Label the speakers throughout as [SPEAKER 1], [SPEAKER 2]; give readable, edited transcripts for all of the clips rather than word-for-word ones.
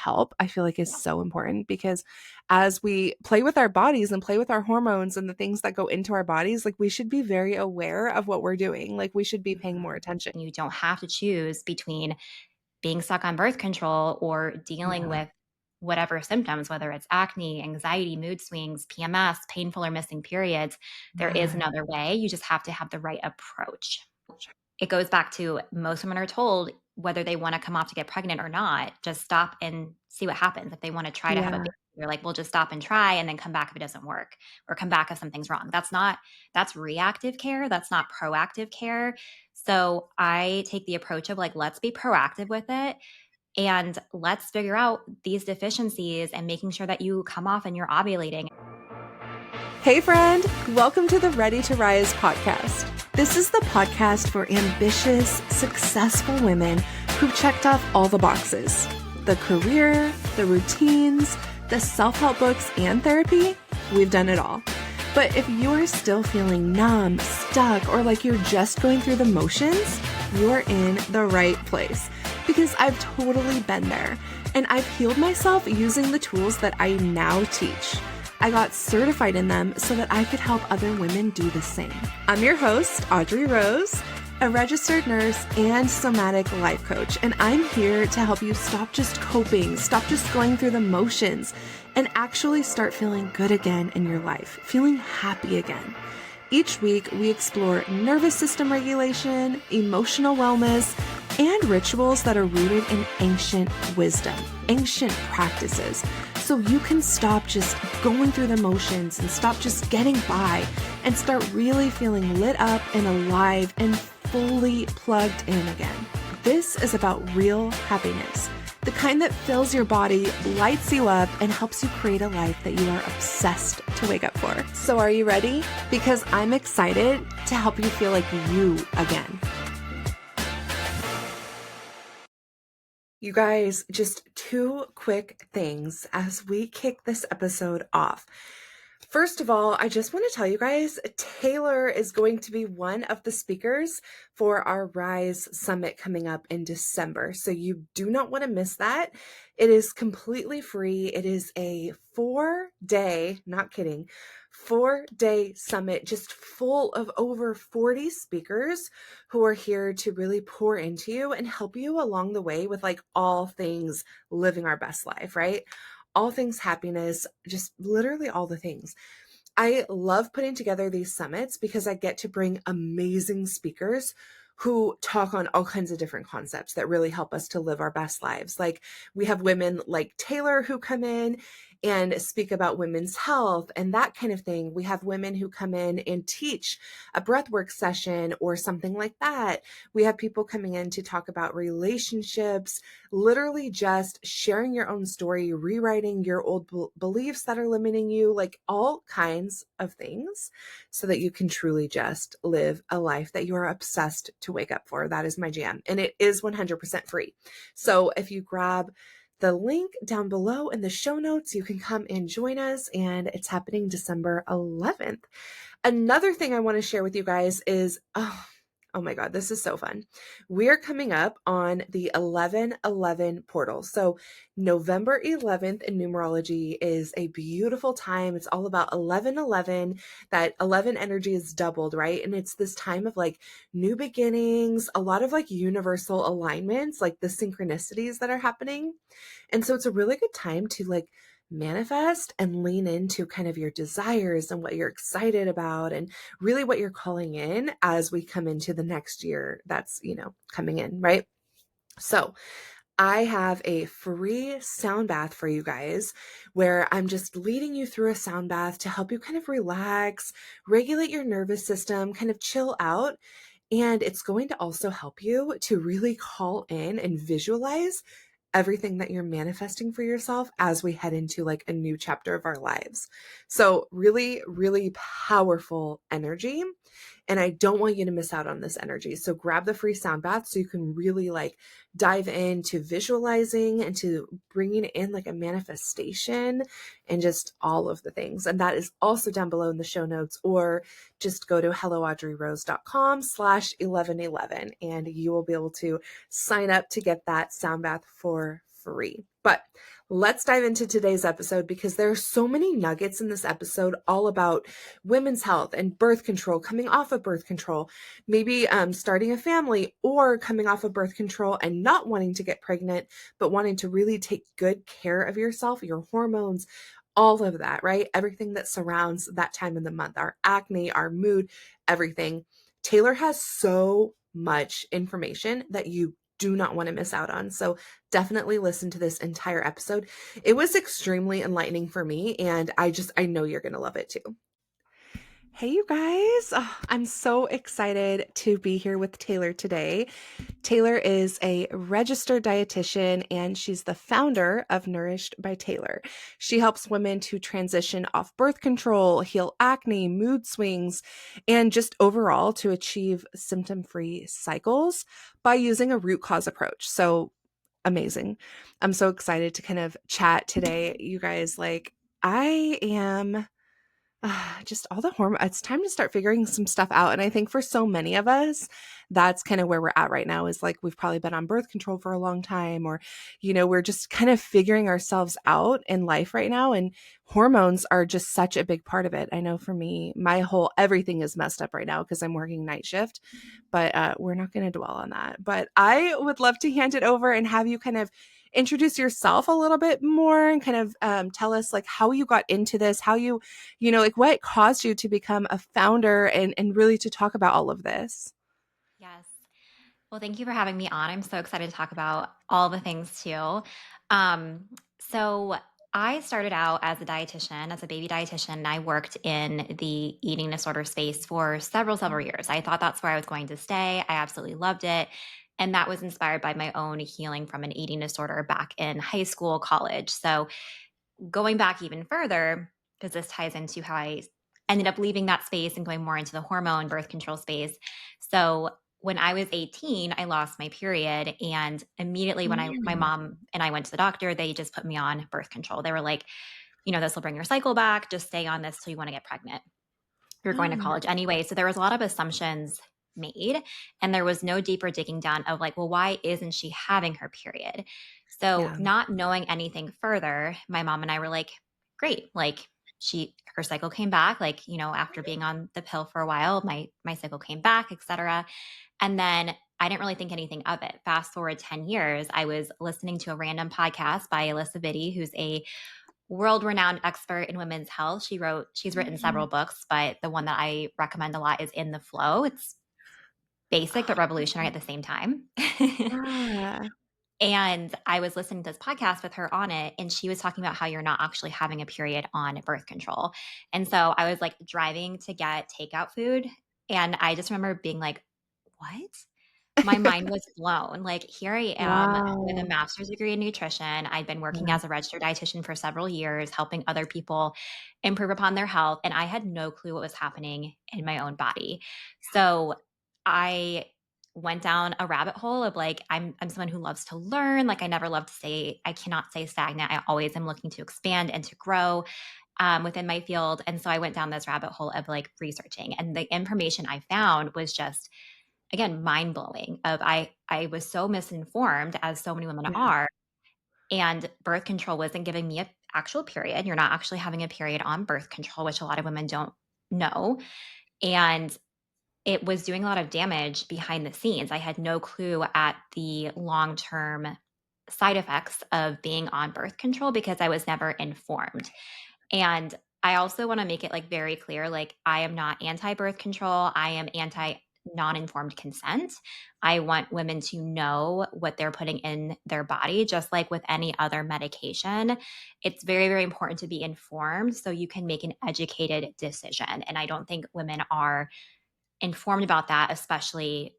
[SPEAKER 1] help, I feel like is so important, because as we play with our bodies and play with our hormones and the things that go into our bodies, like we should be very aware of what we're doing. Like we should be paying more attention.
[SPEAKER 2] You don't have to choose between being stuck on birth control or dealing with whatever symptoms, whether it's acne, anxiety, mood swings, PMS, painful or missing periods. There is another way. You just have to have the right approach. It goes back to most women are told whether they want to come off to get pregnant or not, just stop and see what happens. If they want to try to have a
[SPEAKER 1] Yeah.
[SPEAKER 2] baby, they're like, we'll just stop and try and then come back if it doesn't work, or come back if something's wrong. That's reactive care. That's not proactive care. So I take the approach of like, let's be proactive with it. And let's figure out these deficiencies and making sure that you come off and you're ovulating.
[SPEAKER 1] Hey friend, welcome to the Ready to Rise podcast. This is the podcast for ambitious, successful women who've checked off all the boxes. The career, the routines, the self-help books, and therapy. We've done it all. But if you're still feeling numb, stuck, or like you're just going through the motions, you're in the right place. Because I've totally been there, and I've healed myself using the tools that I now teach. I got certified in them so that I could help other women do the same. I'm your host, Audrey Rose, a registered nurse and somatic life coach, and I'm here to help you stop just coping, stop just going through the motions, and actually start feeling good again in your life, feeling happy again. Each week, we explore nervous system regulation, emotional wellness, and rituals that are rooted in ancient wisdom, ancient practices, so you can stop just going through the motions and stop just getting by and start really feeling lit up and alive and fully plugged in again. This is about real happiness, the kind that fills your body, lights you up, and helps you create a life that you are obsessed to wake up for. So are you ready? Because I'm excited to help you feel like you again. You guys, just two quick things as we kick this episode off. First of all, I just want to tell you guys, Taylor is going to be one of the speakers for our Rise Summit coming up in December. So you do not want to miss that. It is completely free. It is a 4-day, not kidding, 4-day summit, just full of over 40 speakers who are here to really pour into you and help you along the way with like all things living our best life, right? All things happiness, just literally all the things. I love putting together these summits because I get to bring amazing speakers who talk on all kinds of different concepts that really help us to live our best lives. Like we have women like Taylor who come in and speak about women's health and that kind of thing. We have women who come in and teach a breathwork session or something like that. We have people coming in to talk about relationships, literally just sharing your own story, rewriting your old beliefs that are limiting you, like all kinds of things so that you can truly just live a life that you are obsessed to wake up for. That is my jam. And it is 100% free. So if you grab the link down below in the show notes, you can come and join us, and it's happening December 11th. Another thing I want to share with you guys is, oh my God, this is so fun. We're coming up on the 11/11 portal. So November 11th in numerology is a beautiful time. It's all about 11/11. That 11 energy is doubled, right? And it's this time of like new beginnings, a lot of like universal alignments, like the synchronicities that are happening. And so it's a really good time to like manifest and lean into kind of your desires and what you're excited about and really what you're calling in as we come into the next year that's, coming in, right? So I have a free sound bath for you guys where I'm just leading you through a sound bath to help you kind of relax, regulate your nervous system, kind of chill out. And it's going to also help you to really call in and visualize everything that you're manifesting for yourself as we head into like a new chapter of our lives. So really, really powerful energy. And I don't want you to miss out on this energy. So grab the free sound bath so you can really like dive into visualizing and to bringing in like a manifestation and just all of the things. And that is also down below in the show notes, or just go to helloaudreyrose.com/1111 and you will be able to sign up to get that sound bath for free. But let's dive into today's episode because there are so many nuggets in this episode all about women's health and birth control, coming off of birth control, maybe starting a family or coming off of birth control and not wanting to get pregnant, but wanting to really take good care of yourself, your hormones, all of that, right? Everything that surrounds that time in the month, our acne, our mood, everything. Taylor has so much information that you do not want to miss out on. So definitely listen to this entire episode. It was extremely enlightening for me, and I know you're going to love it too. Hey, you guys. Oh, I'm so excited to be here with Taylor today. Taylor is a registered dietitian and she's the founder of Nourished by Taylor. She helps women to transition off birth control, heal acne, mood swings, and just overall to achieve symptom free cycles by using a root cause approach. So amazing. I'm so excited to kind of chat today. You guys, like, I am just all the hormone. It's time to start figuring some stuff out. And I think for so many of us, that's kind of where we're at right now is like we've probably been on birth control for a long time, or, we're just kind of figuring ourselves out in life right now. And hormones are just such a big part of it. I know for me, my whole everything is messed up right now because I'm working night shift, but we're not going to dwell on that. But I would love to hand it over and have you kind of introduce yourself a little bit more and kind of tell us like how you got into this, how like what caused you to become a founder and really to talk about all of this.
[SPEAKER 2] Yes. Well, thank you for having me on. I'm so excited to talk about all the things too. Um, so I started out as a dietitian, as a baby dietitian, and I worked in the eating disorder space for several years. I thought that's where I was going to stay. I absolutely loved it. And that was inspired by my own healing from an eating disorder back in high school, college. So going back even further, because this ties into how I ended up leaving that space and going more into the hormone birth control space. So when I was 18, I lost my period. And immediately when my
[SPEAKER 1] Mm.
[SPEAKER 2] mom and I went to the doctor, they just put me on birth control. They were like, this will bring your cycle back. Just stay on this till you want to get pregnant. You're going to
[SPEAKER 1] Oh,
[SPEAKER 2] college anyway. So there was a lot of assumptions made, and there was no deeper digging down of like, well, why isn't she having her period? So
[SPEAKER 1] yeah.
[SPEAKER 2] not knowing anything further, my mom and I were like, great. Like her cycle came back, like, after being on the pill for a while, my cycle came back, etc. And then I didn't really think anything of it. Fast forward 10 years, I was listening to a random podcast by Alyssa Vitti, who's a world-renowned expert in women's health. She's written several
[SPEAKER 1] Mm.
[SPEAKER 2] books, but the one that I recommend a lot is In the Flow. It's basic but revolutionary at the same time.
[SPEAKER 1] Yeah.
[SPEAKER 2] And I was listening to this podcast with her on it, and she was talking about how you're not actually having a period on birth control. And so I was like driving to get takeout food, and I just remember being like, what? My mind was blown. Like, here I am with a
[SPEAKER 1] Wow.
[SPEAKER 2] master's degree in nutrition. I'd been working
[SPEAKER 1] Yeah.
[SPEAKER 2] as a registered dietitian for several years, helping other people improve upon their health. And I had no clue what was happening in my own body. So I went down a rabbit hole of like, I'm someone who loves to learn. Like, I never love to say, I cannot say stagnant. I always am looking to expand and to grow within my field. And so I went down this rabbit hole of like researching. And the information I found was just, again, mind blowing of I was so misinformed as so many women
[SPEAKER 1] Yeah.
[SPEAKER 2] are, and birth control wasn't giving me an actual period. You're not actually having a period on birth control, which a lot of women don't know. And it was doing a lot of damage behind the scenes. I had no clue at the long-term side effects of being on birth control because I was never informed. And I also want to make it like very clear, like I am not anti-birth control. I am anti non-informed consent. I want women to know what they're putting in their body, just like with any other medication. It's very, very important to be informed so you can make an educated decision. And I don't think women are informed about that, especially,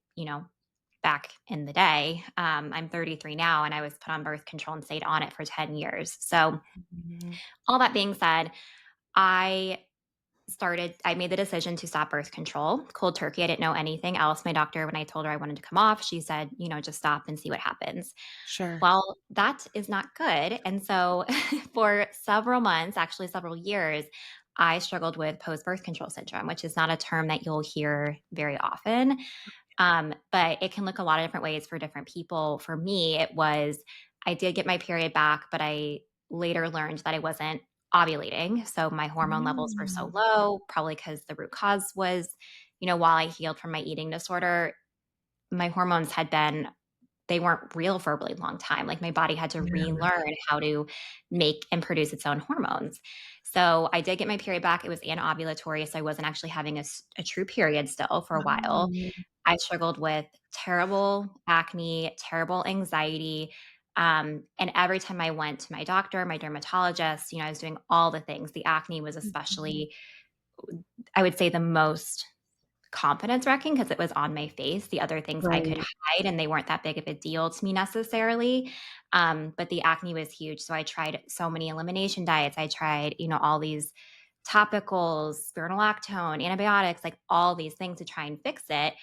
[SPEAKER 2] back in the day. I'm 33 now and I was put on birth control and stayed on it for 10 years. So,
[SPEAKER 1] Mhm.
[SPEAKER 2] all that being said, I I made the decision to stop birth control cold turkey. I didn't know anything else. My doctor, when I told her I wanted to come off, she said, just stop and see what happens.
[SPEAKER 1] Sure.
[SPEAKER 2] Well, that is not good. And so for several months, actually several years, I struggled with post birth control syndrome, which is not a term that you'll hear very often. But it can look a lot of different ways for different people. For me, it was I did get my period back, but I later learned that I wasn't ovulating. So my hormone levels were so
[SPEAKER 1] Mm.
[SPEAKER 2] low, probably because the root cause was, while I healed from my eating disorder, my hormones had been they weren't real for a really long time. Like my body had to
[SPEAKER 1] Yeah.
[SPEAKER 2] relearn how to make and produce its own hormones. So I did get my period back. It was anovulatory, so I wasn't actually having a true period still for a while.
[SPEAKER 1] Oh.
[SPEAKER 2] I struggled with terrible acne, terrible anxiety. And every time I went to my doctor, my dermatologist, I was doing all the things. The acne was
[SPEAKER 1] Mhm.
[SPEAKER 2] especially, I would say, the most confidence wrecking because it was on my face. The other things I could
[SPEAKER 1] Right.
[SPEAKER 2] hide and they weren't that big of a deal to me necessarily. But the acne was huge. So I tried so many elimination diets. I tried, all these topicals, spironolactone, antibiotics, like all these things to try and fix it.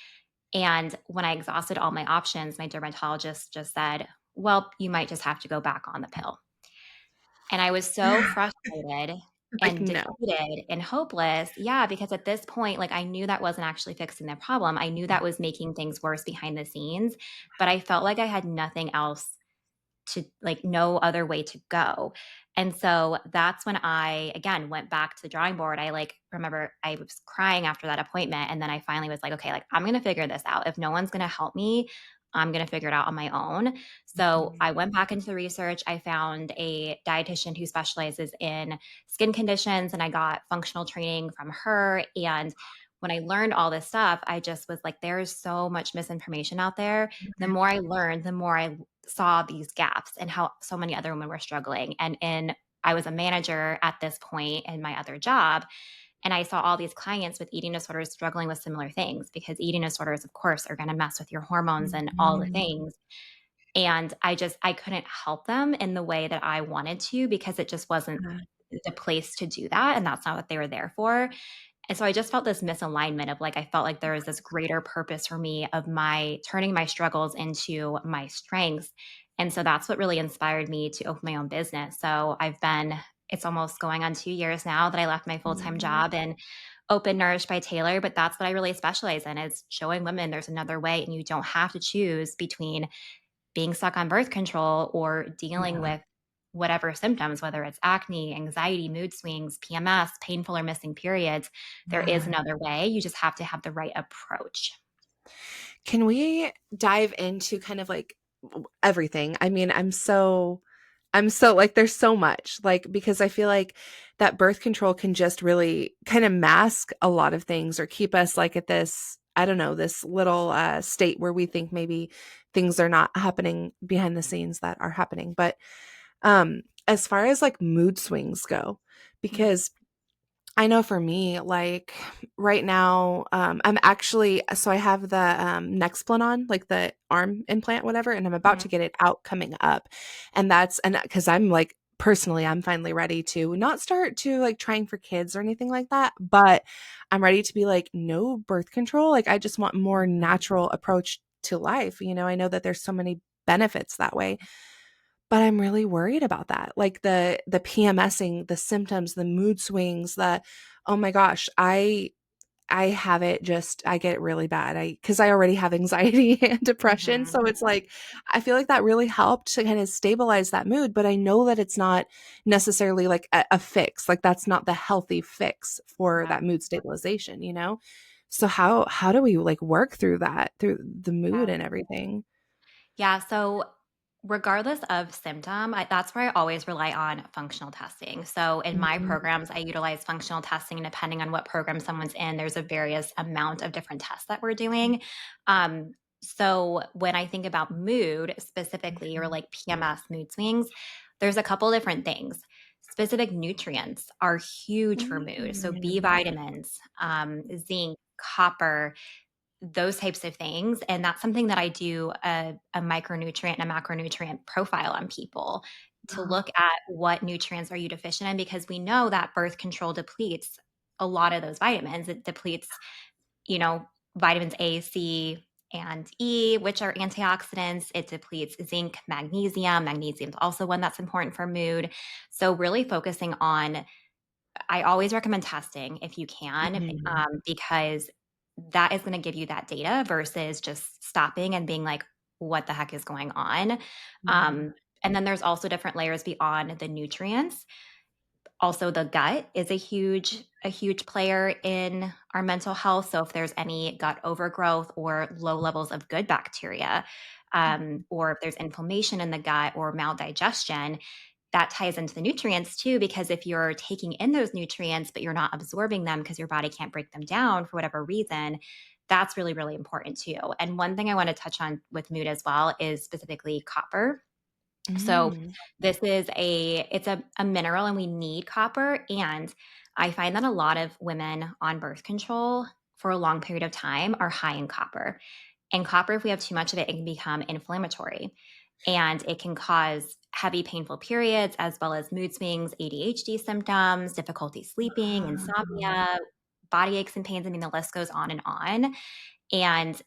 [SPEAKER 2] And when I exhausted all my options, my dermatologist just said, well, you might just have to go back on the pill. And I was so frustrated
[SPEAKER 1] Like,
[SPEAKER 2] and
[SPEAKER 1] no.
[SPEAKER 2] defeated and hopeless. Yeah, because at this point, like I knew that wasn't actually fixing the problem. I knew that was making things worse behind the scenes, but I felt like I had nothing else to like no other way to go. And so that's when I again went back to the drawing board. I like remember I was crying after that appointment and then I finally was like, okay, like I'm going to figure this out. If no one's going to help me, I'm going to figure it out on my own. So
[SPEAKER 1] Mhm.
[SPEAKER 2] I went back into the research. I found a dietitian who specializes in skin conditions and I got functional training from her. And when I learned all this stuff, I just was like, there's so much misinformation out there. The more I learned, the more I saw these gaps and how so many other women were struggling. I was a manager at this point in my other job, and I saw all these clients with eating disorders struggling with similar things because eating disorders, of course, are going to mess with your hormones and all the
[SPEAKER 1] Mhm.
[SPEAKER 2] things. And I couldn't help them in the way that I wanted to because it just wasn't
[SPEAKER 1] Yeah.
[SPEAKER 2] the place to do that. And that's not what they were there for. And so I just felt this misalignment of like, I felt like there was this greater purpose for me of my turning my struggles into my strengths. And so that's what really inspired me to open my own business. So it's almost going on 2 years now that I left my full time
[SPEAKER 1] Mhm.
[SPEAKER 2] job and opened Nourished by Taylor. But that's what I really specialize in is showing women there's another way and you don't have to choose between being stuck on birth control or dealing
[SPEAKER 1] Yeah.
[SPEAKER 2] with whatever symptoms, whether it's acne, anxiety, mood swings, PMS, painful or missing periods, there is
[SPEAKER 1] Yeah.
[SPEAKER 2] another way. You just have to have the right approach.
[SPEAKER 1] Can we dive into kind of like everything? I mean, I'm so like there's so much like because I feel like that birth control can just really kind of mask a lot of things or keep us like at this I don't know, this little state where we think maybe things are not happening behind the scenes that are happening. But as far as like mood swings go,
[SPEAKER 2] Mhm.
[SPEAKER 1] because I know for me, like right now, I'm actually so I have the Nexplanon on, like the arm implant, whatever, and I'm about to
[SPEAKER 2] Mhm.
[SPEAKER 1] get it out coming up. And because I'm like personally, I'm finally ready to not start to like trying for kids or anything like that, but I'm ready to be like, no birth control. Like I just want more natural approach to life. I know that there's so many benefits that way. But I'm really worried about that. Like the PMSing, the symptoms, the mood swings, oh my gosh, I have it just I get it really bad. Cuz I already have anxiety and depression,
[SPEAKER 2] Mhm.
[SPEAKER 1] so it's like I feel like that really helped to kind of stabilize that mood, but I know that it's not necessarily like a fix. Like that's not the healthy fix for
[SPEAKER 2] Yeah.
[SPEAKER 1] that mood stabilization? So how do we like work through that, through the mood
[SPEAKER 2] Yeah.
[SPEAKER 1] and everything?
[SPEAKER 2] Yeah. So, regardless of symptom, that's where I always rely on functional testing. So, in my
[SPEAKER 1] Mhm.
[SPEAKER 2] programs, I utilize functional testing. And depending on what program someone's in, there's a various amount of different tests that we're doing. Um, so, when I think about mood specifically, or
[SPEAKER 1] Mhm.
[SPEAKER 2] like PMS mood swings, there's a couple different things. Specific nutrients are huge for mood. So, B
[SPEAKER 1] Mm.
[SPEAKER 2] vitamins, zinc, copper, those types of things. And that's something that I do a micronutrient and a macronutrient profile on people to look
[SPEAKER 1] Oh.
[SPEAKER 2] at what nutrients are you deficient in because we know that birth control depletes a lot of those vitamins. It depletes, you know, vitamins A, C, and E, which are antioxidants. It depletes zinc, magnesium. Magnesium is also one that's important for mood. So, really focusing on I always recommend testing if you can,
[SPEAKER 1] Mhm.
[SPEAKER 2] because that is going to give you that data versus just stopping and being like, what the heck is going on?
[SPEAKER 1] Yeah.
[SPEAKER 2] Um, And then there's also different layers beyond the nutrients. Also, the gut is a huge player in our mental health. So if there's any gut overgrowth or low levels of good bacteria, or if there's inflammation in the gut or maldigestion, that ties into the nutrients too, because if you're taking in those nutrients but you're not absorbing them because your body can't break them down for whatever reason, that's really, really important too. And one thing I want to touch on with mood as well is specifically copper. So
[SPEAKER 1] Mm.
[SPEAKER 2] this is a mineral, and we need copper. And I find that a lot of women on birth control for a long period of time are high in copper. And copper, if we have too much of it, it can become inflammatory, and it can cause heavy, painful periods, as well as mood swings, ADHD symptoms, difficulty sleeping,
[SPEAKER 1] Wow.
[SPEAKER 2] insomnia, body aches and pains. I mean, the list goes on and on. And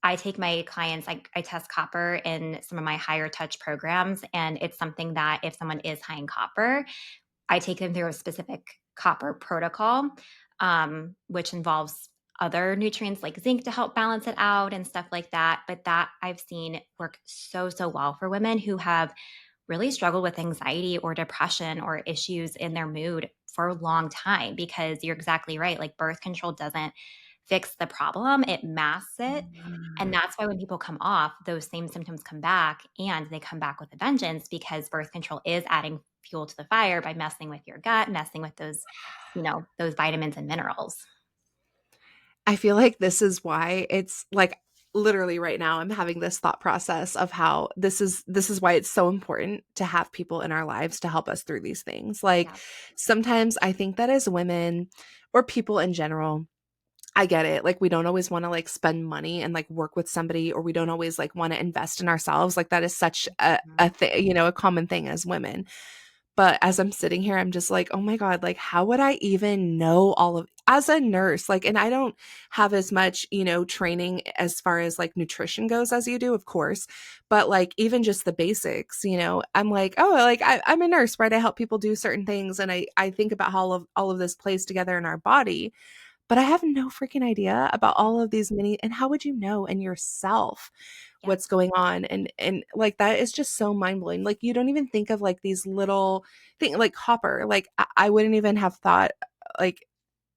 [SPEAKER 2] I take my clients, I test copper in some of my higher touch programs. And it's something that if someone is high in copper, I take them through a specific copper protocol, which involves other nutrients like zinc to help balance it out and stuff like that. But that I've seen work so, so well for women who have really struggled with anxiety or depression or issues in their mood for a long time, because you're exactly right. Like, birth control doesn't fix the problem, it masks it. And
[SPEAKER 1] Mm.
[SPEAKER 2] that's why when people come off, those same symptoms come back, and they come back with a vengeance, because birth control is adding fuel to the fire by messing with your gut, messing with those vitamins and minerals.
[SPEAKER 1] I feel like this is why it's like literally right now I'm having this thought process of how this is why it's so important to have people in our lives to help us through these things. Like
[SPEAKER 2] Yeah.
[SPEAKER 1] sometimes I think that as women or people in general, I get it. Like we don't always want to like spend money and like work with somebody, or we don't always like want to invest in ourselves. Like that is such a
[SPEAKER 2] Mhm.
[SPEAKER 1] thing, a common thing as women. But as I'm sitting here, I'm just like, oh my God, like, how would I even know all of as a nurse? Like, and I don't have as much, training as far as like nutrition goes as you do, of course. But like, even just the basics, I'm like, oh, like I'm a nurse, right? I help people do certain things. And I think about how all of this plays together in our body, but I have no freaking idea about all of these many. And how would you know in yourself
[SPEAKER 2] Yep.
[SPEAKER 1] what's going on? And like that is just so mind blowing. Like you don't even think of like these little thing like copper. Like I wouldn't even have thought like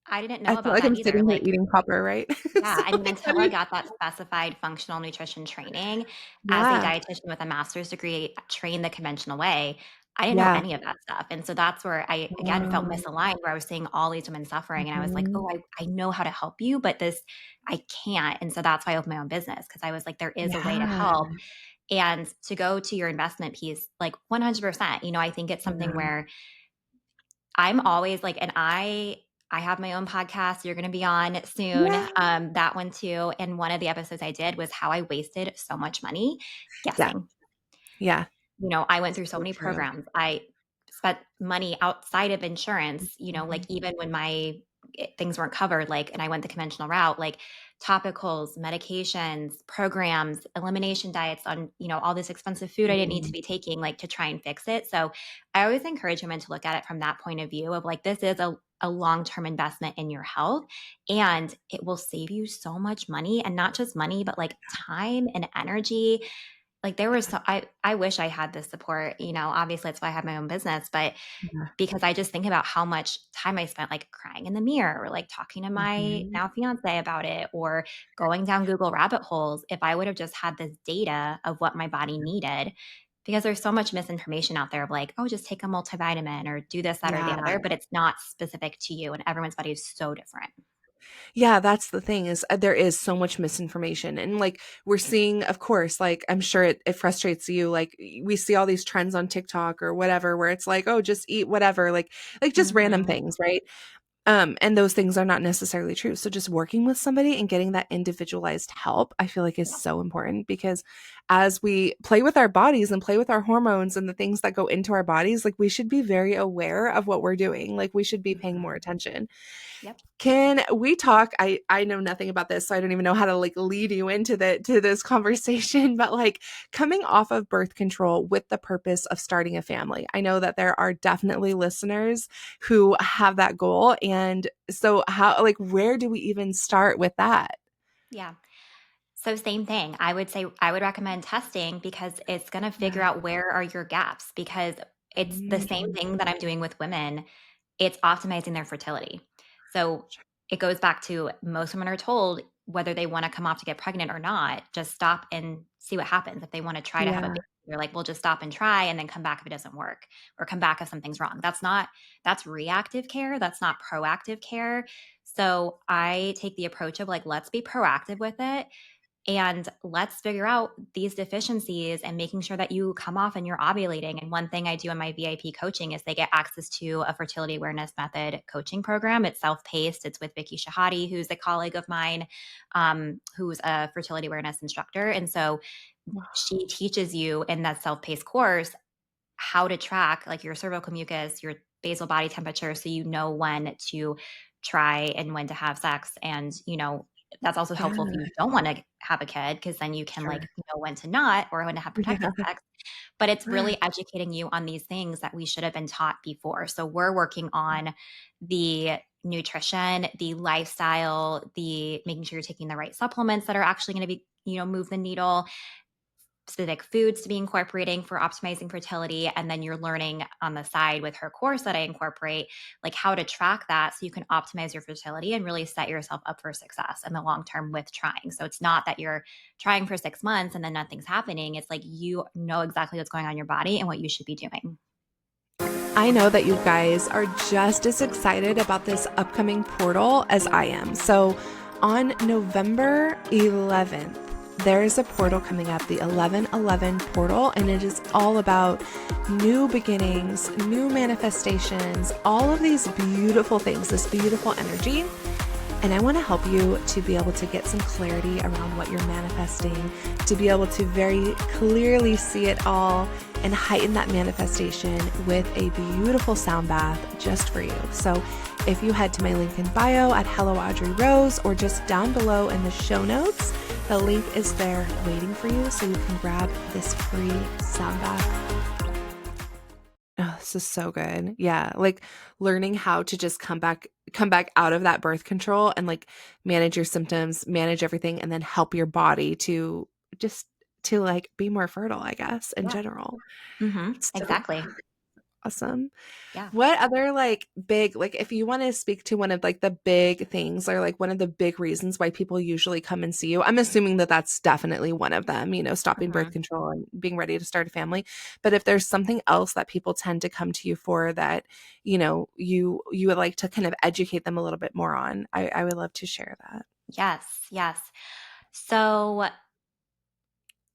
[SPEAKER 2] I didn't
[SPEAKER 1] I
[SPEAKER 2] know
[SPEAKER 1] feel
[SPEAKER 2] about
[SPEAKER 1] like
[SPEAKER 2] that
[SPEAKER 1] I'm
[SPEAKER 2] either.
[SPEAKER 1] sitting here
[SPEAKER 2] Like,
[SPEAKER 1] eating copper, right? So
[SPEAKER 2] yeah, I mean,
[SPEAKER 1] like I
[SPEAKER 2] until I
[SPEAKER 1] mean,
[SPEAKER 2] got that specified functional nutrition training as a
[SPEAKER 1] yeah,
[SPEAKER 2] dietitian with a master's degree, trained the conventional way, I didn't know
[SPEAKER 1] yeah.
[SPEAKER 2] any of that stuff. And so that's where I, again, felt
[SPEAKER 1] Wow.
[SPEAKER 2] misaligned, where I was seeing all these women suffering. And I was like,
[SPEAKER 1] Mhm.
[SPEAKER 2] oh, I know how to help you, but this, I can't. And so that's why I opened my own business, because I was like, there is a way to
[SPEAKER 1] Yeah.
[SPEAKER 2] help. And to go to your investment piece, like 100%, I think it's something
[SPEAKER 1] Yeah.
[SPEAKER 2] where I'm always like, and I have my own podcast you're going to be on soon,
[SPEAKER 1] Yeah.
[SPEAKER 2] that one too. And one of the episodes I did was how I wasted so much money
[SPEAKER 1] Yeah.
[SPEAKER 2] guessing.
[SPEAKER 1] Yeah.
[SPEAKER 2] I went through so
[SPEAKER 1] So
[SPEAKER 2] many
[SPEAKER 1] true.
[SPEAKER 2] programs. I spent money outside of insurance, like
[SPEAKER 1] Mhm.
[SPEAKER 2] even when things weren't covered, like, and I went the conventional route, like topicals, medications, programs, elimination diets on, all this expensive food I didn't need to
[SPEAKER 1] Mhm.
[SPEAKER 2] be taking, like, to try and fix it. So I always encourage women to look at it from that point of view of like, this is a long-term investment in your health, and it will save you so much money, and not just money, but like time and energy. Like, there was I wish I had this support, obviously that's why I have my own business, but
[SPEAKER 1] Yeah.
[SPEAKER 2] because I just think about how much time I spent like crying in the mirror, or like talking to my
[SPEAKER 1] Mhm.
[SPEAKER 2] now fiance about it, or going down Google rabbit holes, if I would have just had this data of what my body needed. Because there's so much misinformation out there of like, oh, just take a multivitamin or do this, that, or the
[SPEAKER 1] Yeah.
[SPEAKER 2] other, but it's not specific to you, and everyone's body is so different.
[SPEAKER 1] Yeah, that's the thing is there is so much misinformation. And like we're seeing, of course, like I'm sure it frustrates you. Like we see all these trends on TikTok or whatever where it's like, oh, just eat whatever, like just random
[SPEAKER 2] Mhm.
[SPEAKER 1] things, right? And those things are not necessarily true. So just working with somebody and getting that individualized help, I feel like is
[SPEAKER 2] Yeah.
[SPEAKER 1] so important because as we play with our bodies and play with our hormones and the things that go into our bodies, like we should be very aware of what we're doing. Like we should be paying more
[SPEAKER 2] Mhm.
[SPEAKER 1] attention.
[SPEAKER 2] Yep.
[SPEAKER 1] Can we talk? I know nothing about this, so I don't even know how to like lead you into the to this conversation, but like coming off of birth control with the purpose of starting a family. I know that there are definitely listeners who have that goal. And so how like where do we even start with that?
[SPEAKER 2] Yeah. So same thing. I would say I would recommend testing because it's going to figure
[SPEAKER 1] Yeah.
[SPEAKER 2] out where are your gaps because it's the same
[SPEAKER 1] Mm.
[SPEAKER 2] thing that I'm doing with women. It's optimizing their fertility. So it goes back to most women are told whether they want to come off to get pregnant or not, just stop and see what happens. If they want to try to have a
[SPEAKER 1] Yeah.
[SPEAKER 2] baby, they're like, we'll just stop and try and then come back if it doesn't work or come back if something's wrong. That's reactive care. That's not proactive care. So I take the approach of like, let's be proactive with it and let's figure out these deficiencies and making sure that you come off and you're ovulating. And one thing I do in my VIP coaching is they get access to a fertility awareness method coaching program. It's self-paced. It's with Vicky Shahadi, who's a colleague of mine, who's a fertility awareness instructor. And so she teaches you in that self-paced course how to track like your cervical mucus, your basal body temperature, so you know when to try and when to have sex. And, that's also
[SPEAKER 1] Yeah.
[SPEAKER 2] helpful if you don't want to have a kid, because then you can
[SPEAKER 1] Sure.
[SPEAKER 2] like know when to not or when to have protected
[SPEAKER 1] Yeah.
[SPEAKER 2] sex. But it's really educating you on these things that we should have been taught before. So we're working on the nutrition, the lifestyle, the making sure you're taking the right supplements that are actually going to be, move the needle, specific foods to be incorporating for optimizing fertility. And then you're learning on the side with her course that I incorporate, like how to track that so you can optimize your fertility and really set yourself up for success in the long term with trying. So it's not that you're trying for 6 months and then nothing's happening. It's like you know exactly what's going on in your body and what you should be doing.
[SPEAKER 1] I know that you guys are just as excited about this upcoming portal as I am. So on November 11th, there is a portal coming up, the 1111 portal, and it is all about new beginnings, new manifestations, all of these beautiful things, this beautiful energy. And I want to help you to be able to get some clarity around what you're manifesting, to be able to very clearly see it all and heighten that manifestation with a beautiful sound bath just for you. So if you head to my link in bio at Hello Audrey Rose or just down below in the show notes, the link is there waiting for you so you can grab this free sound bath. Oh, this is so good. Yeah, like learning how to just come back out of that birth control and like manage your symptoms, manage everything, and then help your body to just to like be more fertile, I guess, in
[SPEAKER 2] Yeah.
[SPEAKER 1] general. So
[SPEAKER 2] Exactly.
[SPEAKER 1] awesome.
[SPEAKER 2] Yeah.
[SPEAKER 1] What other like big like if you want to speak to one of like the big things or like one of the big reasons why people usually come and see you, I'm assuming that that's definitely one of them, stopping birth
[SPEAKER 2] Mhm.
[SPEAKER 1] control and being ready to start a family. But if there's something else that people tend to come to you for that, you would like to kind of educate them a little bit more on, I would love to share that.
[SPEAKER 2] Yes. Yes. So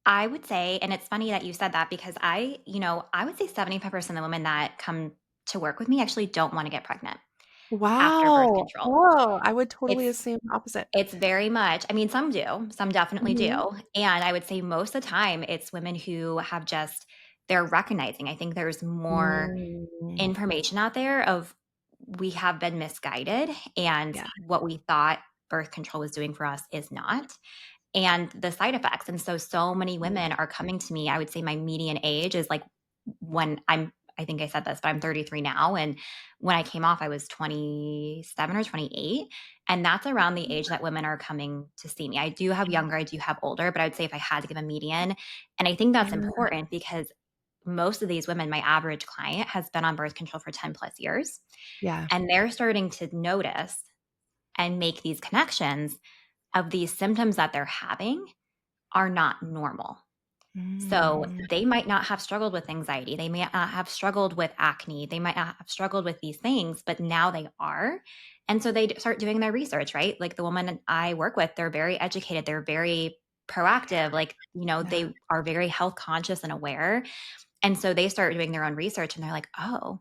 [SPEAKER 2] I would say, and it's funny that you said that because I would say 75% of the women that come to work with me actually don't want to get pregnant after birth
[SPEAKER 1] Wow.
[SPEAKER 2] control.
[SPEAKER 1] Oh, I would totally
[SPEAKER 2] It's
[SPEAKER 1] assume opposite.
[SPEAKER 2] it's very much, I mean, some do, some definitely do.
[SPEAKER 1] Mhm.
[SPEAKER 2] And I would say most of the time it's women who have just they're recognizing. I think there's more
[SPEAKER 1] Mm.
[SPEAKER 2] information out there of we have been misguided and
[SPEAKER 1] Yeah.
[SPEAKER 2] what we thought birth control was doing for us is not and the side effects. And so many women are coming to me. I would say my median age is like I think I said this, but I'm 33 now. And when I came off, I was 27 or 28. And that's around the age that women are coming to see me. I do have younger, I do have older, but I would say if I had to give a median, and I think that's
[SPEAKER 1] Yeah.
[SPEAKER 2] important because most of these women, my average client has been on birth control for 10 plus years,
[SPEAKER 1] Yeah.
[SPEAKER 2] and they're starting to notice and make these connections of these symptoms that they're having are not normal. So
[SPEAKER 1] Mm.
[SPEAKER 2] they might not have struggled with anxiety. They may not have struggled with acne. They might not have struggled with these things, but now they are. And so they start doing their research, right? Like the woman I work with, they're very educated. They're very proactive. Like,
[SPEAKER 1] Yeah.
[SPEAKER 2] they are very health conscious and aware. And so they start doing their own research and they're like, oh,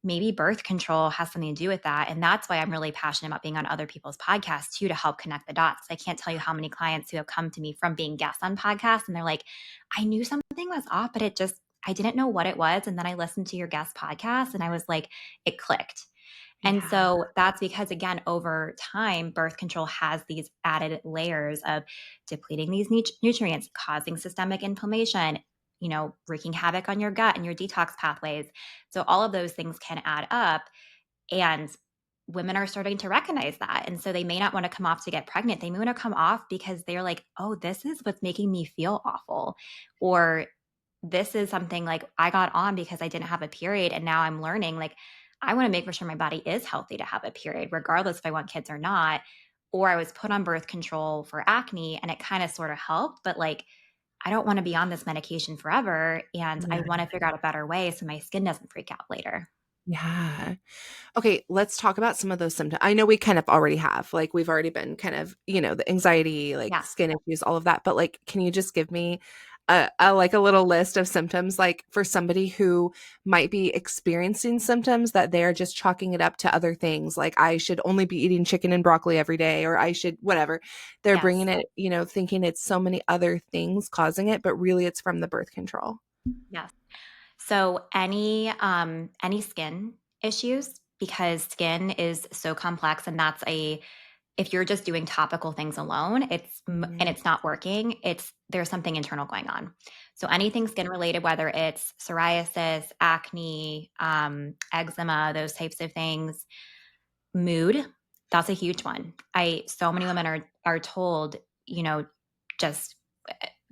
[SPEAKER 2] maybe birth control has something to do with that. And that's why I'm really passionate about being on other people's podcasts too, to help connect the dots. I can't tell you how many clients who have come to me from being guests on podcasts and they're like, I knew something was off, but I didn't know what it was. And then I listened to your guest podcast and I was like, it clicked. And
[SPEAKER 1] Yeah.
[SPEAKER 2] so that's because, again, over time, birth control has these added layers of depleting these nutrients, causing systemic inflammation, wreaking havoc on your gut and your detox pathways. So all of those things can add up. And women are starting to recognize that. And so they may not want to come off to get pregnant. They may want to come off because they're like, oh, this is what's making me feel awful. Or this is something like I got on because I didn't have a period. And now I'm learning, like, I want to make sure my body is healthy to have a period, regardless if I want kids or not. Or I was put on birth control for acne and it kind of sort of helped. But like, I don't want to be on this medication forever. And I
[SPEAKER 1] Yeah.
[SPEAKER 2] want to figure out a better way so my skin doesn't freak out later.
[SPEAKER 1] Yeah. Okay, let's talk about some of those symptoms. I know we kind of already have, like, we've already been kind of, the anxiety, like
[SPEAKER 2] Yeah.
[SPEAKER 1] skin issues, all of that. But like, can you just give me like a little list of symptoms, like for somebody who might be experiencing symptoms that they're just chalking it up to other things, like I should only be eating chicken and broccoli every day, or I should whatever. They're bringing
[SPEAKER 2] Yes.
[SPEAKER 1] it, thinking it's so many other things causing it, but really it's from the birth control.
[SPEAKER 2] Yes. So any skin issues, because skin is so complex, and that's a if you're just doing topical things alone, and
[SPEAKER 1] Mm,
[SPEAKER 2] it's not working, it's there's something internal going on. So anything skin related, whether it's psoriasis, acne, eczema, those types of things, mood, that's a huge one. I so many women are told, you know, just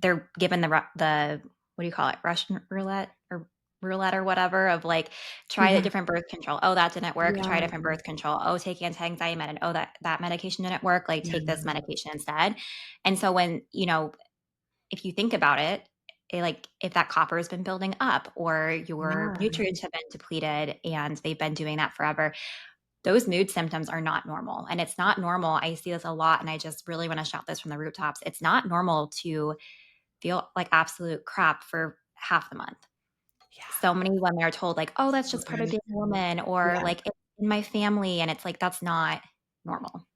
[SPEAKER 2] they're given the what do you call it? Russian roulette or whatever of like try a
[SPEAKER 1] yeah.
[SPEAKER 2] different birth control. Oh, that didn't work. Try a
[SPEAKER 1] Yeah.
[SPEAKER 2] different birth control. Oh, take anti-anxiety med. And oh, that medication didn't work. Like take this
[SPEAKER 1] Yeah.
[SPEAKER 2] medication instead. And so when, if you think about it, like if that copper has been building up or your
[SPEAKER 1] Yeah.
[SPEAKER 2] nutrients have been depleted and they've been doing that forever, those mood symptoms are not normal. And it's not normal. I see this a lot. And I just really want to shout this from the rooftops. It's not normal to feel like absolute crap for half the month.
[SPEAKER 1] Yeah.
[SPEAKER 2] So many women are told, like, oh, that's just part of
[SPEAKER 1] Okay.
[SPEAKER 2] being a woman, or
[SPEAKER 1] Yeah.
[SPEAKER 2] like it's in my family. And it's like, that's not normal.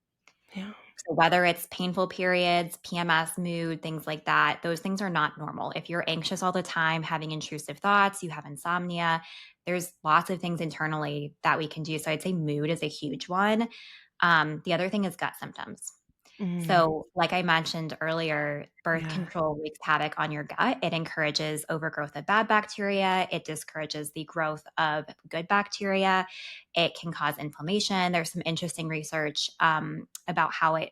[SPEAKER 1] Yeah.
[SPEAKER 2] So whether it's painful periods, PMS, mood, things like that, those things are not normal. If you're anxious all the time, having intrusive thoughts, you have insomnia, there's lots of things internally that we can do. So I'd say mood is a huge one. The other thing is gut symptoms.
[SPEAKER 1] Mm,
[SPEAKER 2] So, like I mentioned earlier, birth
[SPEAKER 1] yeah.
[SPEAKER 2] control wreaks havoc on your gut. It encourages overgrowth of bad bacteria. It discourages the growth of good bacteria. It can cause inflammation. There's some interesting research about how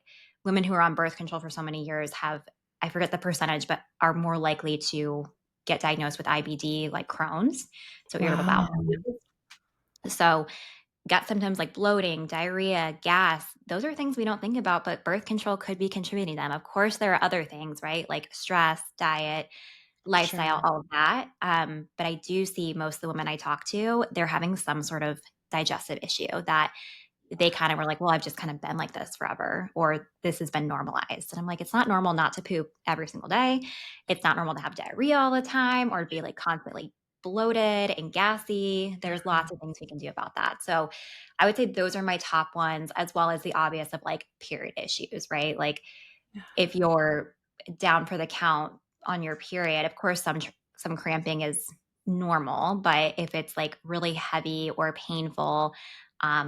[SPEAKER 2] women who are on birth control for so many years have, I forget the percentage, but are more likely to get diagnosed with IBD, like Crohn's, so irritable bowel
[SPEAKER 1] Wow.
[SPEAKER 2] disease. So, gut symptoms like bloating, diarrhea, gas, those are things we don't think about, but birth control could be contributing to them. Of course, there are other things, right? Like stress, diet,
[SPEAKER 1] Sure.
[SPEAKER 2] lifestyle, all of that. But I do see most of the women I talk to, they're having some sort of digestive issue that they kind of were like, well, I've just kind of been like this forever, or this has been normalized. And I'm like, it's not normal not to poop every single day. It's not normal to have diarrhea all the time or be like constantly bloated and gassy. There's lots of things we can do about that. So I would say those are my top ones, as well as the obvious of like period issues, right? Like
[SPEAKER 1] Yeah.
[SPEAKER 2] if you're down for the count on your period, of course, some cramping is normal, but if it's like really heavy or painful,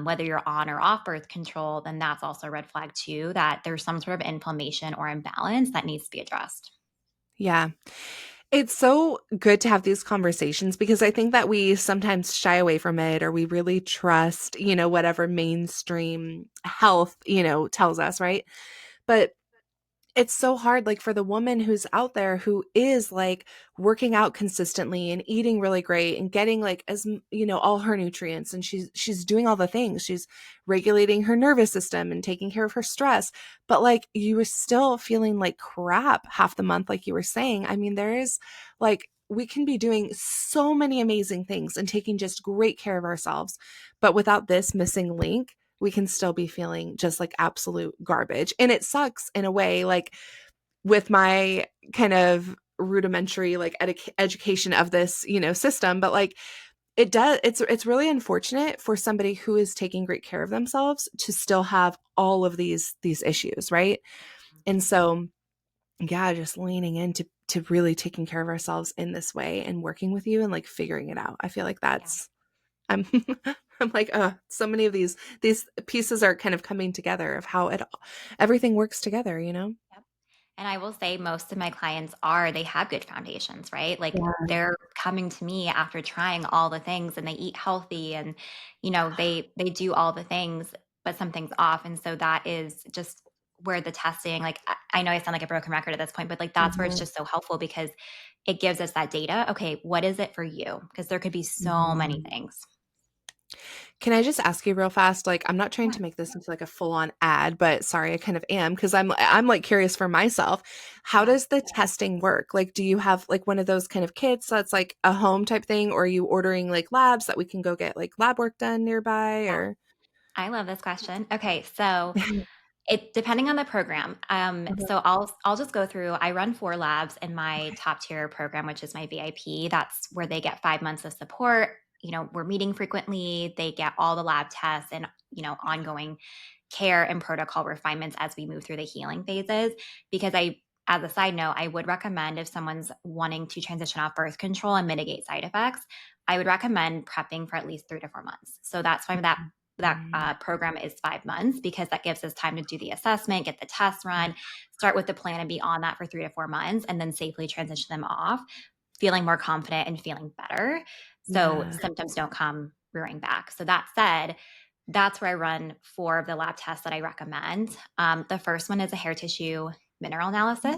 [SPEAKER 2] whether you're on or off birth control, then that's also a red flag too, that there's some sort of inflammation or imbalance that needs to be addressed.
[SPEAKER 1] Yeah. It's so good to have these conversations because I think that we sometimes shy away from it or we really trust, whatever mainstream health, tells us, right? But it's so hard, like, for the woman who's out there who is, like, working out consistently and eating really great and getting, like, all her nutrients, and she's doing all the things. She's regulating her nervous system and taking care of her stress, but, like, you were still feeling like crap half the month, like you were saying. I mean, there is, like, we can be doing so many amazing things and taking just great care of ourselves, but without this missing link, we can still be feeling just like absolute garbage. And it sucks in a way, like with my kind of rudimentary like education of this, system, but like it's really unfortunate for somebody who is taking great care of themselves to still have all of these issues, right? And so yeah, just leaning into to really taking care of ourselves in this way and working with you and like figuring it out. I feel like
[SPEAKER 2] Yeah.
[SPEAKER 1] that's I'm I'm like, so many of these pieces are kind of coming together of how everything works together, you know?
[SPEAKER 2] Yep. And I will say most of my clients they have good foundations, right? Like
[SPEAKER 1] Yeah.
[SPEAKER 2] they're coming to me after trying all the things and they eat healthy and they do all the things. but something's off. And so that is just where the testing, like, I know I sound like a broken record at this point, but like that's where it's
[SPEAKER 1] Mhm,
[SPEAKER 2] just so helpful because it gives us that data. Okay, what is it for you? Because there could be so many
[SPEAKER 1] mhm.
[SPEAKER 2] things.
[SPEAKER 1] Can I just ask you real fast? Like, I'm not trying
[SPEAKER 2] Yeah.
[SPEAKER 1] to make this into like a full-on ad, but sorry, I kind of am because I'm like curious for myself. How
[SPEAKER 2] Yeah.
[SPEAKER 1] does the testing work? Like, do you have like one of those kind of kits that's like a home type thing, or are you ordering like labs that we can go get like lab work done nearby?
[SPEAKER 2] Yeah.
[SPEAKER 1] Or
[SPEAKER 2] I love this question. Okay, so
[SPEAKER 1] Mhm,
[SPEAKER 2] it depending on the program. So I'll just go through. I run 4 labs in my
[SPEAKER 1] okay.
[SPEAKER 2] top tier program, which is my VIP. That's where they get 5 months of support. We're meeting frequently. They get all the lab tests and, ongoing care and protocol refinements as we move through the healing phases. Because as a side note, I would recommend if someone's wanting to transition off birth control and mitigate side effects, I would recommend prepping for at least 3 to 4 months. So that's why that
[SPEAKER 1] Mhm.
[SPEAKER 2] program is 5 months because that gives us time to do the assessment, get the test run, start with the plan and be on that for 3 to 4 months, and then safely transition them off, feeling more confident and feeling better. So
[SPEAKER 1] Yeah.
[SPEAKER 2] symptoms don't come rearing back. So that said, that's where I run 4 of the lab tests that I recommend. The first one is a hair tissue mineral analysis.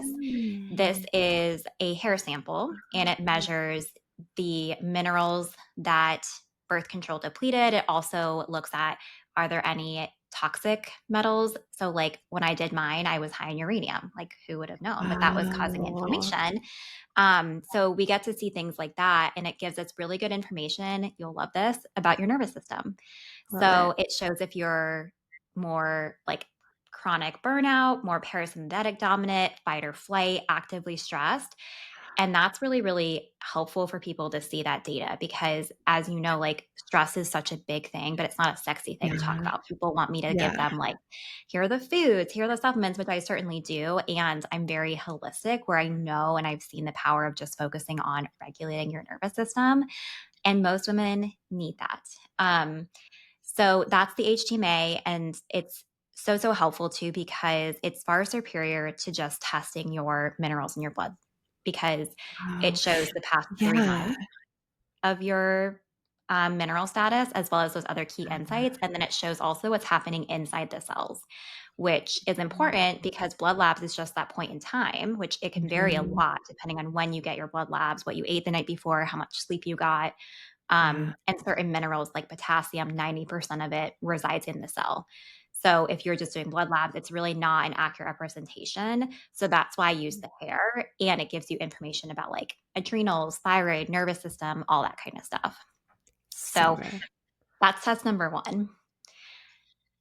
[SPEAKER 2] This
[SPEAKER 1] Mm.
[SPEAKER 2] is a hair sample and it measures the minerals that birth control depleted. It also looks at are there any toxic metals? So, like when I did mine, I was high in uranium. Like, who would have known? But that was causing
[SPEAKER 1] Wow.
[SPEAKER 2] inflammation. So, we get to see things like that, and it gives us really good information. You'll love this about your nervous system.
[SPEAKER 1] Love it.
[SPEAKER 2] So, it shows if you're more like chronic burnout, more parasympathetic dominant, fight or flight, actively stressed. And that's really, really helpful for people to see that data because, as you know, like stress is such a big thing, but it's not a sexy thing to talk
[SPEAKER 1] Yeah.
[SPEAKER 2] about. People want me to give
[SPEAKER 1] Yeah.
[SPEAKER 2] them, like, here are the foods, here are the supplements, which I certainly do. And I'm very holistic where I know and I've seen the power of just focusing on regulating your nervous system. And most women need that. So that's the HTMA, and it's so, so helpful too because it's far superior to just testing your minerals in your blood because it
[SPEAKER 1] Wow.
[SPEAKER 2] shows the past 3 months
[SPEAKER 1] Yeah.
[SPEAKER 2] of your mineral status as well as those other key insights. And then it shows also what's happening inside the cells, which is important because blood labs is just that point in time, which it can vary a
[SPEAKER 1] Mhm.
[SPEAKER 2] lot depending on when you get your blood labs, what you ate the night before, how much sleep you got.
[SPEAKER 1] Yeah.
[SPEAKER 2] And certain minerals like potassium, 90% of it resides in the cell. So if you're just doing blood labs, it's really not an accurate representation. So that's why I use the hair and it gives you information about like adrenals, thyroid, nervous system, all that kind of stuff.
[SPEAKER 1] So
[SPEAKER 2] So
[SPEAKER 1] good.
[SPEAKER 2] that's test number one.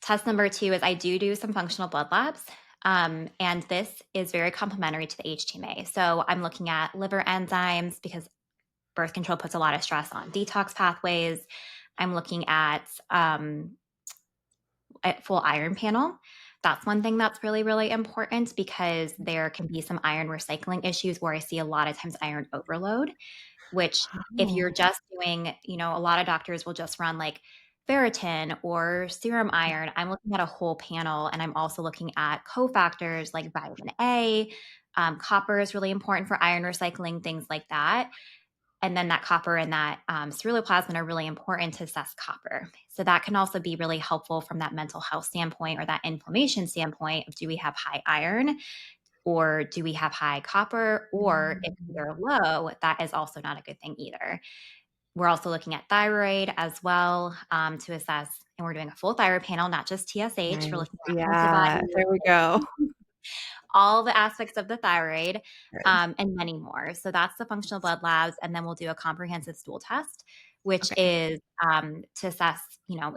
[SPEAKER 2] Test number two is I do some functional blood labs. And this is very complementary to the HTMA. So I'm looking at liver enzymes because birth control puts a lot of stress on detox pathways. I'm looking at full iron panel. That's one thing that's really, really important because there can be some iron recycling issues where I see a lot of times iron overload, which if you're
[SPEAKER 1] Oh.
[SPEAKER 2] just doing, a lot of doctors will just run like ferritin or serum iron. I'm looking at a whole panel and I'm also looking at cofactors like vitamin A. Copper is really important for iron recycling, things like that. And then that copper and that ceruloplasmin are really important to assess copper. So that can also be really helpful from that mental health standpoint or that inflammation standpoint of do we have high iron or do we have high copper? Or if
[SPEAKER 1] Mm.
[SPEAKER 2] they're low, that is also not a good thing either. We're also looking at thyroid as well to assess, and we're doing a full thyroid panel, not just TSH. We're
[SPEAKER 1] Nice.
[SPEAKER 2] looking at
[SPEAKER 1] Yeah.
[SPEAKER 2] antibodies,
[SPEAKER 1] There we go.
[SPEAKER 2] all the aspects of the thyroid,
[SPEAKER 1] Good.
[SPEAKER 2] and many more. So that's the functional blood labs, and then we'll do a comprehensive stool test, which
[SPEAKER 1] Okay.
[SPEAKER 2] is to assess,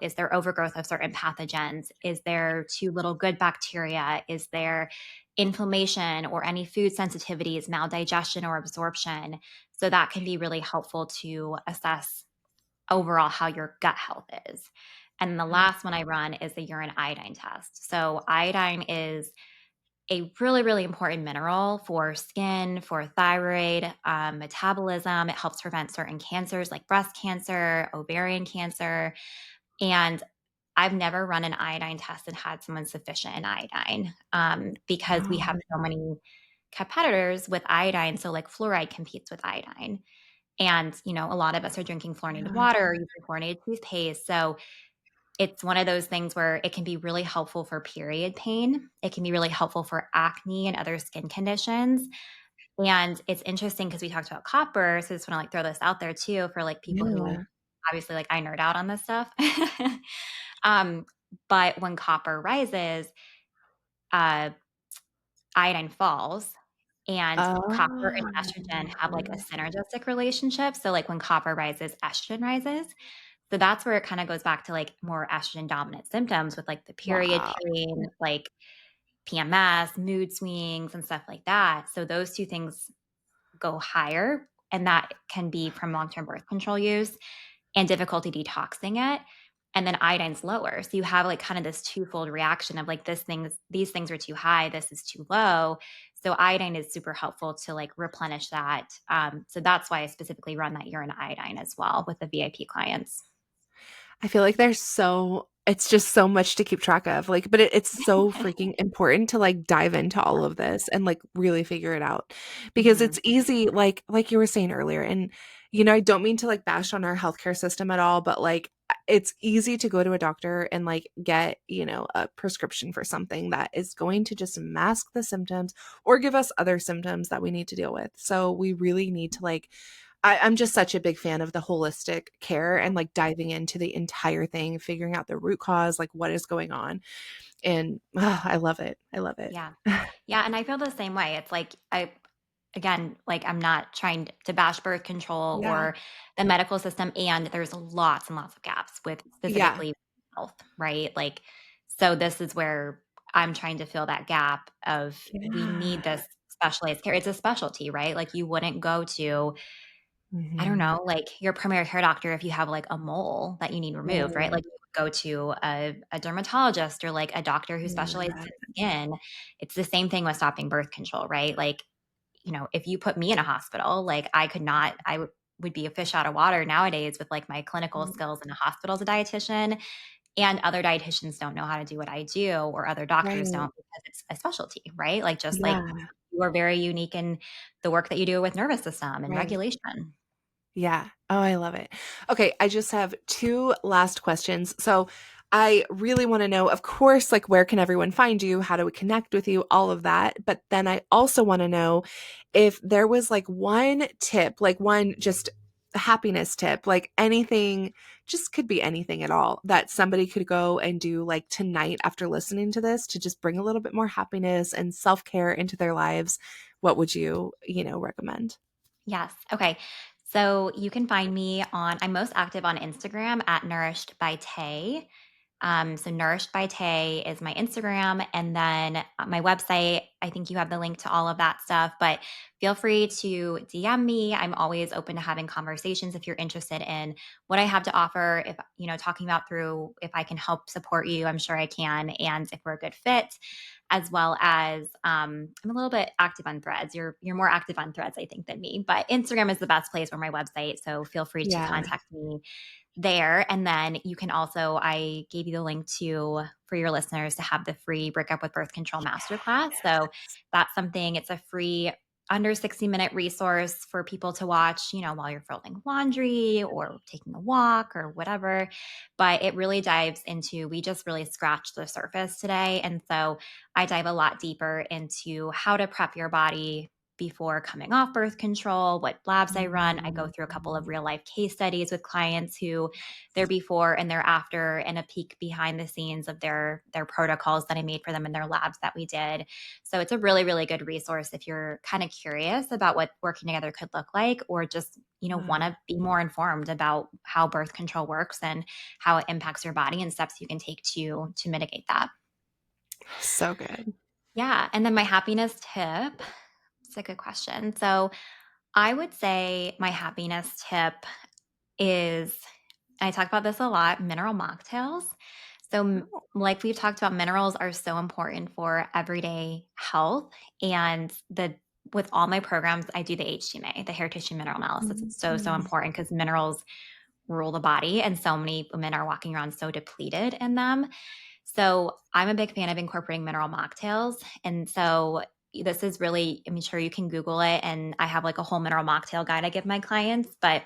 [SPEAKER 2] is there overgrowth of certain pathogens? Is there too little good bacteria? Is there inflammation or any food sensitivities, maldigestion or absorption? So that can be really helpful to assess overall how your gut health is. And the
[SPEAKER 1] Yeah.
[SPEAKER 2] last one I run is the urine iodine test. So iodine is a really, really important mineral for skin, for thyroid, metabolism. It helps prevent certain cancers like breast cancer, ovarian cancer. And I've never run an iodine test and had someone sufficient in iodine because we have
[SPEAKER 1] Oh,
[SPEAKER 2] so many competitors with iodine. So, like fluoride competes with iodine. And, a lot of us are drinking fluorinated
[SPEAKER 1] yeah.
[SPEAKER 2] water or using fluorinated toothpaste. So, it's one of those things where it can be really helpful for period pain. It can be really helpful for acne and other skin conditions. And it's interesting because we talked about copper, so I just wanna, like, throw this out there too for, like, people who
[SPEAKER 1] Yeah.
[SPEAKER 2] obviously, like, I nerd out on this stuff. Um, but when copper rises, uh, iodine falls, and copper and estrogen have, like, a
[SPEAKER 1] Oh,
[SPEAKER 2] synergistic relationship, so, like, when copper rises, estrogen rises. So that's where it kinda goes back to, like, more estrogen dominant symptoms with, like, the period
[SPEAKER 1] wow.
[SPEAKER 2] pain, like, PMS, mood swings, and stuff like that. So those 2 things go higher, and that can be from long-term birth control use and difficulty detoxing it, and then iodine's lower. So you have, like, kind of this twofold reaction of, like, these things are too high, this is too low. So iodine is super helpful to, like, replenish that. So that's why I specifically run that urine iodine as well with the VIP clients.
[SPEAKER 1] I feel like it's just so much to keep track of, like, but it's so freaking important to, like, dive into all of this and, like, really figure it out because
[SPEAKER 2] Mhm.
[SPEAKER 1] it's easy, like you were saying earlier, and, I don't mean to, like, bash on our healthcare system at all, but, like, it's easy to go to a doctor and, like, get, a prescription for something that is going to just mask the symptoms or give us other symptoms that we need to deal with. So we really need to, like, I'm just such a big fan of the holistic care and like diving into the entire thing, figuring out the root cause, like what is going on. And I love it. I love it.
[SPEAKER 2] Yeah. Yeah, and I feel the same way. It's like again, like, I'm not trying to bash birth control
[SPEAKER 1] Yeah.
[SPEAKER 2] or the medical system, and there's lots and lots of gaps with
[SPEAKER 1] Yeah.
[SPEAKER 2] specifically health, right? Like, so this is where I'm trying to fill that gap of we need
[SPEAKER 1] Yeah.
[SPEAKER 2] this specialized care. It's a specialty, right? Like, you wouldn't go to, I don't
[SPEAKER 1] Mhm.
[SPEAKER 2] know, like, your primary care doctor if you have, like, a mole that you need removed, right?
[SPEAKER 1] Right.
[SPEAKER 2] Like, you would go to a dermatologist or, like, a doctor who specializes
[SPEAKER 1] Yeah.
[SPEAKER 2] in skin. It's the same thing with stopping birth control, right? Like, if you put me in a hospital, like, I could not I would be a fish out of water nowadays with, like, my clinical
[SPEAKER 1] Mm.
[SPEAKER 2] skills in a hospital as a dietitian, and other dietitians don't know how to do what I do, or other doctors
[SPEAKER 1] Right.
[SPEAKER 2] don't because it's a specialty, right? Like, just like
[SPEAKER 1] Yeah.
[SPEAKER 2] you are very unique in the work that you do with nervous system and
[SPEAKER 1] Right.
[SPEAKER 2] regulation.
[SPEAKER 1] Yeah. Oh, I love it. Okay, I just have 2 last questions. So, I really wanna know, of course, like, where can everyone find you? How do we connect with you? All of that. But then I also wanna know if there was, like, one tip, like, one just happiness tip, like, anything just could be anything at all, that somebody could go and do, like, tonight after listening to this to just bring a little bit more happiness and self-care into their lives. What would you recommend?
[SPEAKER 2] Yes. Okay. So you can find me I'm most active on Instagram at Nourished by Tay. So Nourished by Tay is my Instagram. And then my website, I think you have the link to all of that stuff, but feel free to DM me. I'm always open to having conversations if you're interested in what I have to offer. If, talking about through if I can help support you, I'm sure I can. And if we're a good fit, as well as I'm a little bit active on threads. You're more active on threads, I think, than me, but Instagram is the best place for my website. So feel free to
[SPEAKER 1] Yeah.
[SPEAKER 2] contact me there. And then you can also, I gave you the link for your listeners to have the free Breakup with Birth Control Masterclass. So that's something, it's a free under 60-minute resource for people to watch, while you're folding laundry or taking a walk or whatever. But it really dives into, we just really scratched the surface today. And so I dive a lot deeper into how to prep your body before coming off birth control, what labs I run. I go through a couple of
[SPEAKER 1] Mm.
[SPEAKER 2] real life case studies with clients who their before and their after, and a peek behind the scenes of their protocols that I made for them in their labs that we did. So it's a really, really good resource if you're kind of curious about what working together could look like, or just, want
[SPEAKER 1] Ah,
[SPEAKER 2] to be more informed about how birth control works and how it impacts your body and steps you can take to mitigate that.
[SPEAKER 1] so good.
[SPEAKER 2] Yeah. And then my happiness tip. It's a good question. So I would say my happiness tip is, I talk about this a lot, mineral mocktails. So,
[SPEAKER 1] Oh,
[SPEAKER 2] like we've talked about, minerals are so important for everyday health. And with all my programs, I do the HTMA, the hair tissue mineral analysis. It's so, so
[SPEAKER 1] mm.
[SPEAKER 2] important because minerals rule the body. And so many women are walking around so depleted in them. So I'm a big fan of incorporating mineral mocktails. And so this is really, I'm sure you can Google it. And I have like a whole mineral mocktail guide I give my clients. But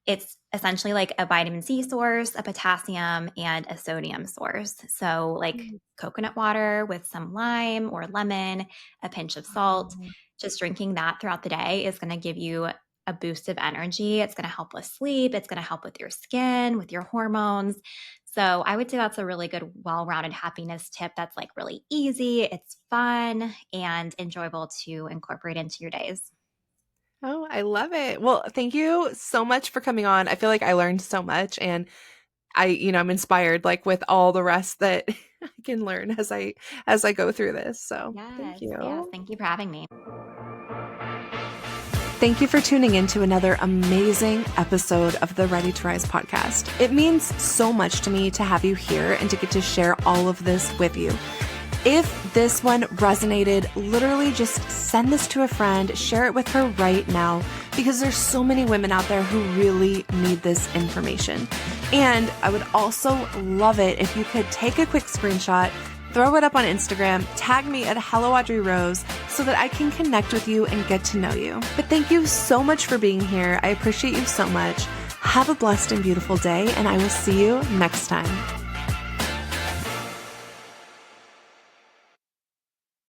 [SPEAKER 2] It's essentially like a vitamin C source, a potassium, and a sodium source. So, like
[SPEAKER 1] Mm.
[SPEAKER 2] coconut water with some lime or lemon, a pinch of salt,
[SPEAKER 1] Oh.
[SPEAKER 2] just drinking that throughout the day is going to give you a boost of energy. It's going to help with sleep. It's going to help with your skin, with your hormones. So, I would say that's a really good, well rounded happiness tip that's like really easy, it's fun, and enjoyable to incorporate into your days.
[SPEAKER 1] Oh, I love it. Well, thank you so much for coming on. I feel like I learned so much and I'm inspired like with all the rest that I can learn as I go through this. So, thank
[SPEAKER 2] Yes, yes.
[SPEAKER 1] you.
[SPEAKER 2] Thank you for having me.
[SPEAKER 1] Thank you for tuning in to another amazing episode of the Ready to Rise podcast. It means so much to me to have you here and to get to share all of this with you. If this one resonated, literally just send this to a friend, share it with her right now, because there's so many women out there who really need this information. And I would also love it if you could take a quick screenshot, throw it up on Instagram, tag me at Hello Audrey Rose so that I can connect with you and get to know you. But thank you so much for being here. I appreciate you so much. Have a blessed and beautiful day, and I will see you next time.